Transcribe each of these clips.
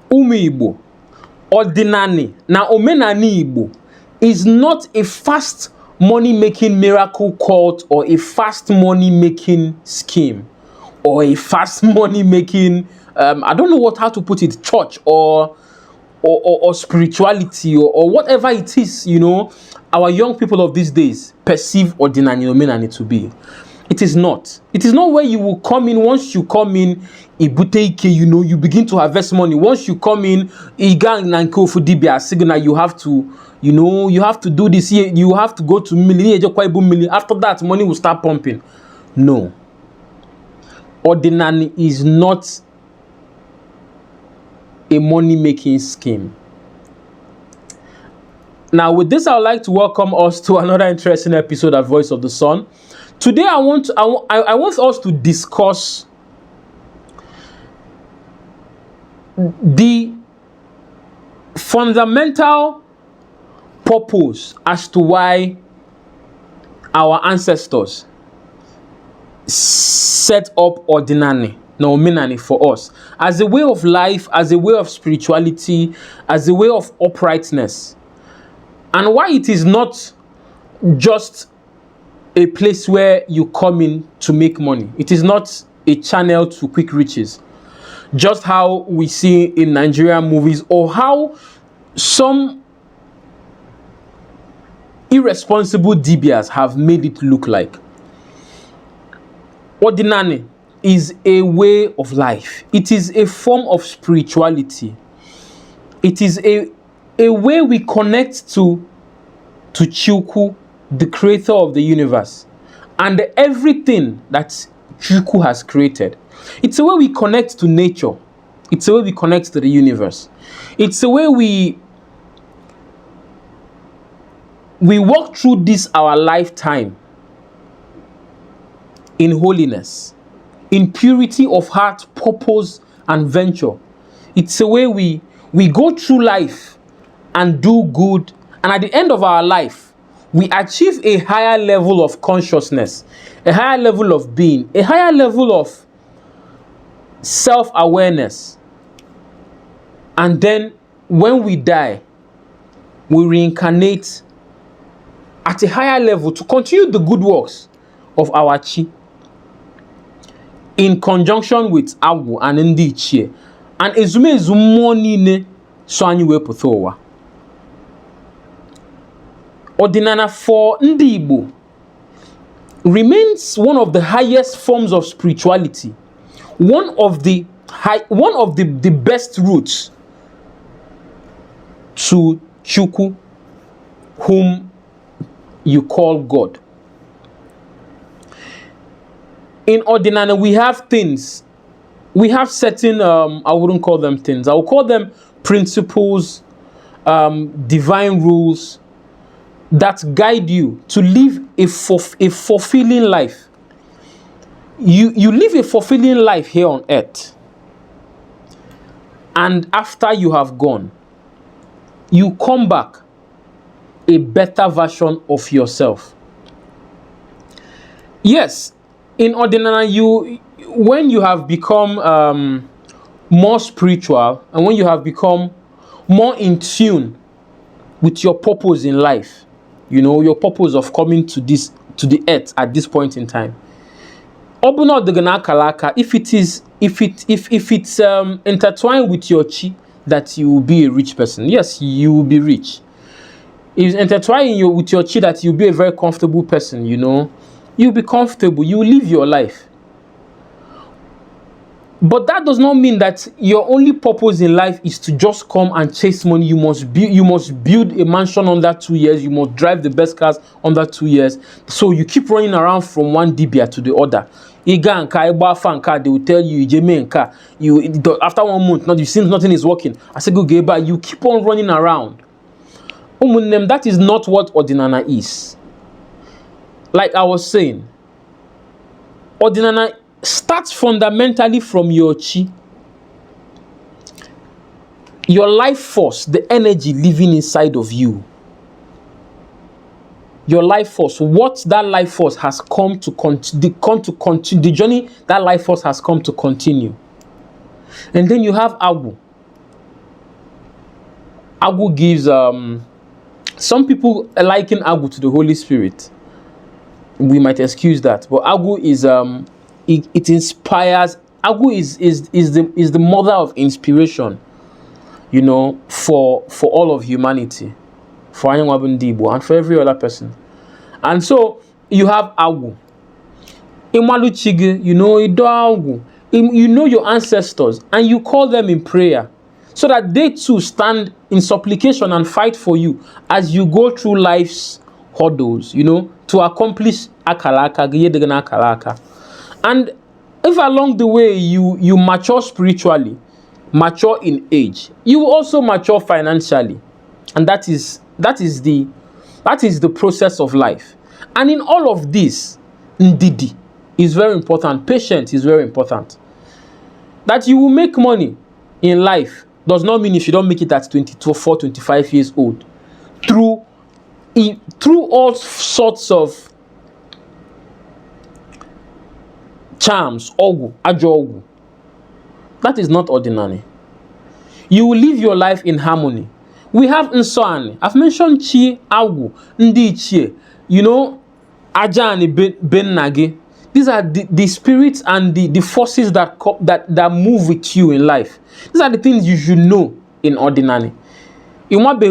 Igbo, Odinani. Now, Omenani Igbo is not a fast money-making miracle cult or a fast money-making scheme or a fast money-making, I don't know how to put it, church or spirituality or whatever it is, you know, our young people of these days perceive Odinani Omenani to be. It is not. It is not where you will come in. Once you come in, Ibuteike, you know, you begin to harvest money. Once you come in, Igang Nanko Fudibia signal, you have to, you know, you have to do this here, you have to go to million. After that, money will start pumping. No. Odinani is not a money-making scheme. Now, with this, I would like to welcome us to another interesting episode of Voice of the Sun. Today, I want us to discuss the fundamental purpose as to why our ancestors set up Odinani, Omenani for us as a way of life, as a way of spirituality, as a way of uprightness, and why it is not just a place where you come in to make money. It is not a channel to quick riches, just how we see in Nigerian movies or how some irresponsible DBS have made it look like. Odinani is a way of life. It is a form of spirituality. It is a way we connect to Chukwu, the creator of the universe, and everything that Chukwu has created. It's a way we connect to nature. It's a way we connect to the universe. It's a way we walk through this our lifetime in holiness, in purity of heart, purpose, and venture. It's a way we go through life and do good, and at the end of our life, we achieve a higher level of consciousness, a higher level of being, a higher level of self-awareness. And then when we die, we reincarnate at a higher level to continue the good works of our chi, in conjunction with Awu and Ndi Igbo, and ezumezu money ne so anyi we puthowa. Odinana for Ndi Igbo remains one of the highest forms of spirituality, one of the best routes to Chukwu, whom you call God. In Odinani, we have things. We have certain, I wouldn't call them things. I would call them principles, divine rules that guide you to live a fulfilling life. You live a fulfilling life here on earth. And after you have gone, you come back a better version of yourself. Yes, in Odinani, when you have become more spiritual and when you have become more in tune with your purpose in life, you know, your purpose of coming to the earth at this point in time, if it's intertwined with your chi, that you will be a rich person. Yes, you will be rich. If it's intertwined with your chi, that you'll be a very comfortable person, you know, you'll be comfortable, you will live your life. But that does not mean that your only purpose in life is to just come and chase money. You must build a mansion under 2 years. You must drive the best cars under 2 years. So you keep running around from one dibia to the other. They will tell you, after 1 month, now you see nothing is working. I say, go get back. You keep on running around. That is not what Odinana is. Like I was saying, Odinana starts fundamentally from your chi, your life force, the energy living inside of you. Your life force, what that life force has come to continue, the journey that life force has come to continue. And then you have Abu. Agu gives some people liken Agu to the Holy Spirit. We might excuse that, but Agu is it inspires. Agu is the mother of inspiration, you know, for all of humanity, for Ndi Igbo and for every other person. And so you have Agu. Imalu Chige, you know, Agu. You know your ancestors and you call them in prayer so that they too stand in supplication and fight for you as you go through life's hurdles, you know, to accomplish akalaka. And if along the way you mature spiritually, mature in age, you will also mature financially. And that is the process of life. And in all of this, Ndidi is very important. Patience is very important. That you will make money in life does not mean if you don't make it at 24, 25 years old. Through all sorts of charms, ogu, ajo ogu. That is not ordinary. You will live your life in harmony. We have Nsani. I've mentioned Chi, Agu, Ndi Chi. You know, Ajani Ben Nage. These are the spirits and the forces that move with you in life. These are the things you should know in Odinani. You don't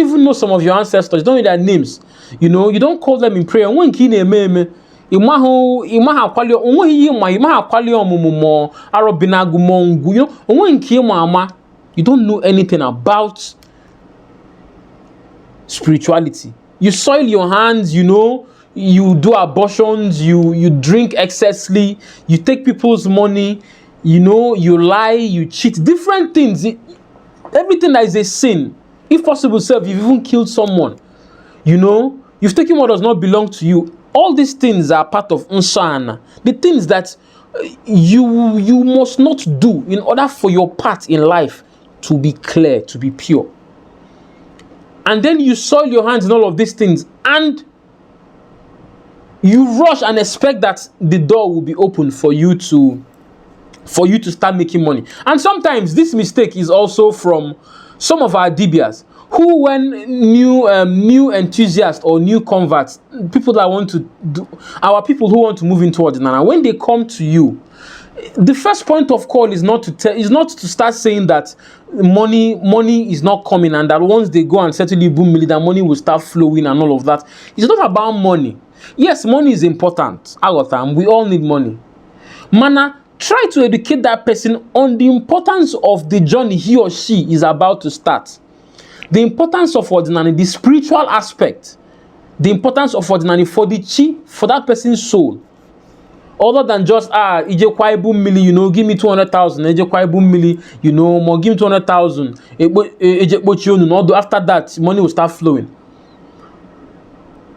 even know some of your ancestors. You don't know their names. You know, you don't call them in prayer. You don't know anything about spirituality. You soil your hands, you know, you do abortions, you drink excessively, you take people's money, you know, you lie, you cheat, different things. Everything that is a sin. If possible, you've even killed someone. You know, you've taken what does not belong to you. All these things are part of Unsana. The things that you must not do in order for your path in life to be clear, to be pure. And then you soil your hands in all of these things, and you rush and expect that the door will be open for you to start making money. And sometimes this mistake is also from some of our dibias who, when new enthusiasts or new converts, people that want to do, our people who want to move into Odinana, when they come to you, the first point of call is not to start saying that money is not coming, and that once they go and settle you boom milli, that money will start flowing and all of that. It's not about money. Yes, money is important. We all need money. Mana, try to educate that person on the importance of the journey he or she is about to start. The importance of Odinani, the spiritual aspect. The importance of Odinani for the chi, for that person's soul. Other than just, ije kwai boom milli, you know, give me 200,000, ije kwai boom milli, you know, more give me 200,000, after that, money will start flowing.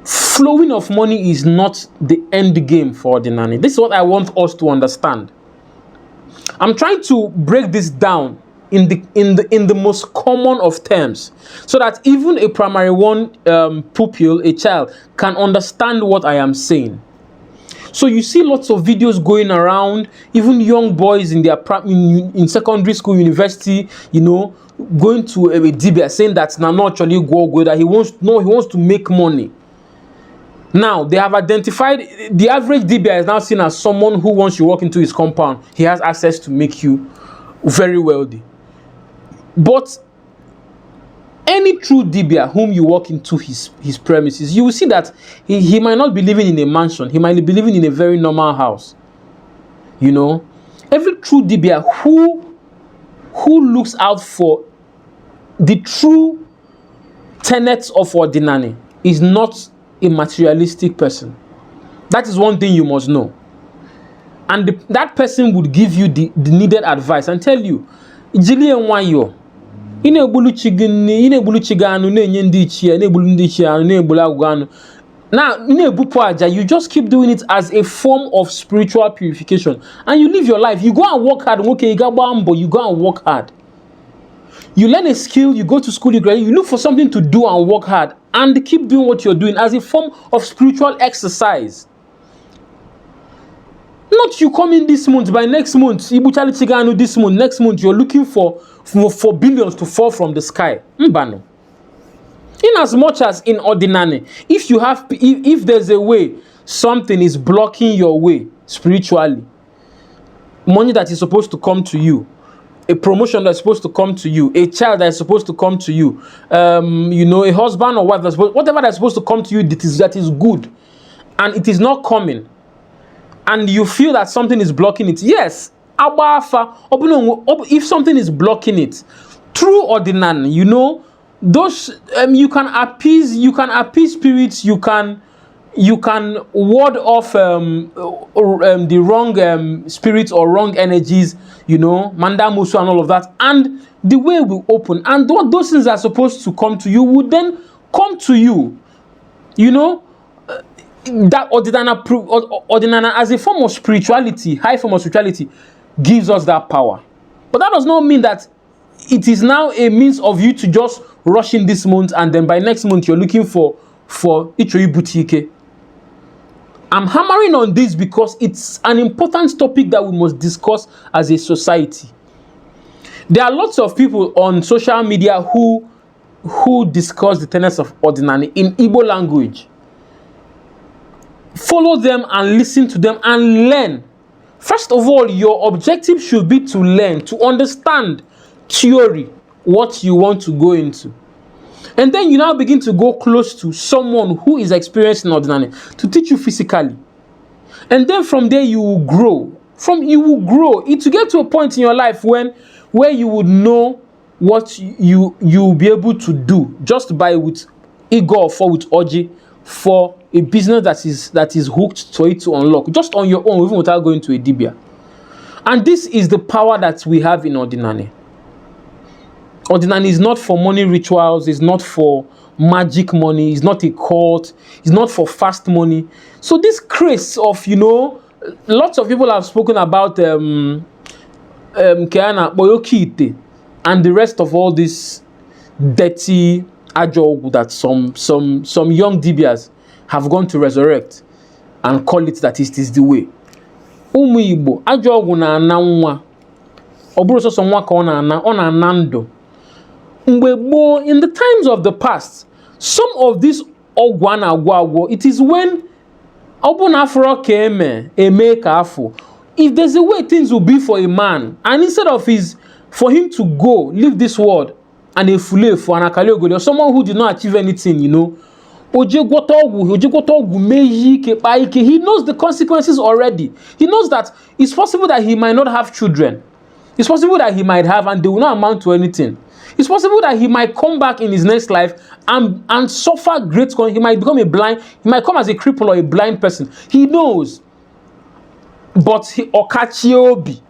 Flowing of money is not the end game for Odinani. This is what I want us to understand. I'm trying to break this down in the most common of terms, so that even a primary one pupil, a child, can understand what I am saying. So you see lots of videos going around, even young boys in their in secondary school, university, you know, going to a dibia saying that not actually go that he wants to make money. Now they have identified the average dibia is now seen as someone who, once you walk into his compound, he has access to make you very wealthy. But any true dibia whom you walk into his premises, you will see that he might not be living in a mansion. He might be living in a very normal house. You know, every true dibia who looks out for the true tenets of Odinani is not a materialistic person. That is one thing you must know. And that person would give you the needed advice and tell you, now, you just keep doing it as a form of spiritual purification, and you live your life. You go and work hard. Okay, you go and work hard. You learn a skill, you go to school, you graduate, you look for something to do and work hard, and keep doing what you're doing as a form of spiritual exercise. Not you come in this month, by next month, Igbo charity ganu this month, next month you're looking for billions to fall from the sky. Mbano. In as much as in Odinani, if there's a way something is blocking your way spiritually, money that is supposed to come to you, a promotion that's supposed to come to you, a child that is supposed to come to you, a husband or wife whatever that's supposed to come to you that is good, and it is not coming, and you feel that something is blocking it. Yes, if something is blocking it, through Odinani, those you can appease spirits, you can ward off the wrong spirits or wrong energies, manda musu and all of that, and the way will open, and what those things are supposed to come to you would then come to you. That Odinana as a form of spirituality, high form of spirituality, gives us that power. But that does not mean that it is now a means of you to just rush in this month and then by next month you're looking for Ichoyi Boutique. I'm hammering on this because it's an important topic that we must discuss as a society. There are lots of people on social media who discuss the tenets of Odinani in Igbo language. Follow them and listen to them and learn. First of all, your objective should be to learn, to understand theory, what you want to go into. And then you now begin to go close to someone who is experienced in Odinani to teach you physically. And then from there you will grow. It will get to a point in your life where you would know what you will be able to do just by with ego or with Oji for a business that is hooked for it to unlock just on your own, even without going to a dibia. And this is the power that we have in Odinani. Odinani is not for money rituals, it's not for magic money, it's not a cult, it's not for fast money. So this craze of, lots of people have spoken about Keana Boyokite and the rest of all this dirty ajogu that some young dibias have gone to resurrect and call it that it is the way. Umu Igbo, ajogu na ana nwa. Oburu so nwa ka ona anando. In the times of the past, some of this ogwana agwago, it is when obunafro keme eme kafu. If there's a way things will be for a man, and instead of for him to go leave this world and a fule for an akali or someone who did not achieve anything, he knows the consequences already. He knows that it's possible that he might not have children. It's possible that he might have and they will not amount to anything. It's possible that he might come back in his next life and suffer great consequences. He might become he might come as a cripple or a blind person. He knows. But he okachiobi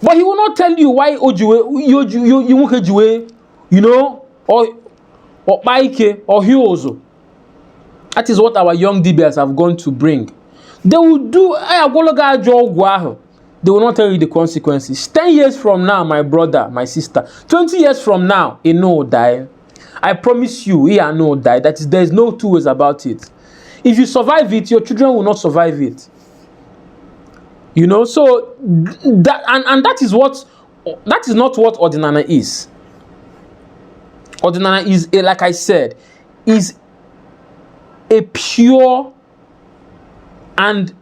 but he will not tell you why ojuwe or baike or hiozo. That is what our young DBS have gone to bring. They will do they will not tell you the consequences. 10 years from now, my brother, my sister, 20 years from now, he no die. I promise you, he no die. That is, there is no two ways about it. If you survive it, your children will not survive it. So that and that is not what Odinana is. Odinana is like I said, is a pure and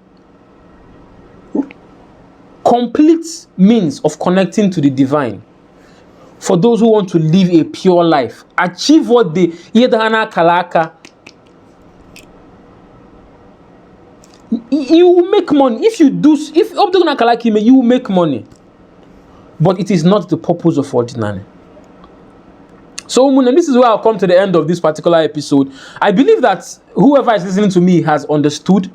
complete means of connecting to the divine for those who want to live a pure life, achieve what they yedana kalaka. You will make money if Obdogana Kalaki, you will make money, but it is not the purpose of Odinani. So, and this is where I'll come to the end of this particular episode. I believe that whoever is listening to me has understood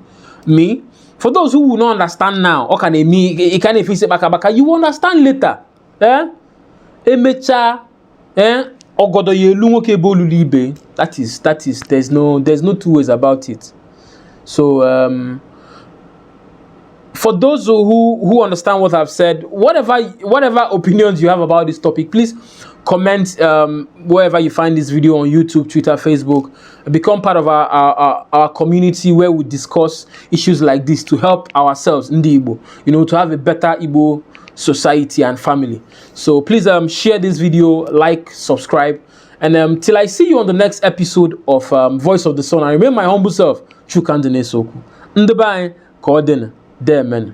me. For those who will not understand now, you will understand later. That is, there's no two ways about it. So, For those who understand what I've said, whatever opinions you have about this topic, please comment wherever you find this video on YouTube, Twitter, Facebook. Become part of our community where we discuss issues like this to help ourselves, Ndi Igbo, you know, to have a better Igbo society and family. So please share this video, like, subscribe, and till I see you on the next episode of Voice of the Sun, I remain my humble self, Chukandene Soku. Ndabai, Kodena, Demen.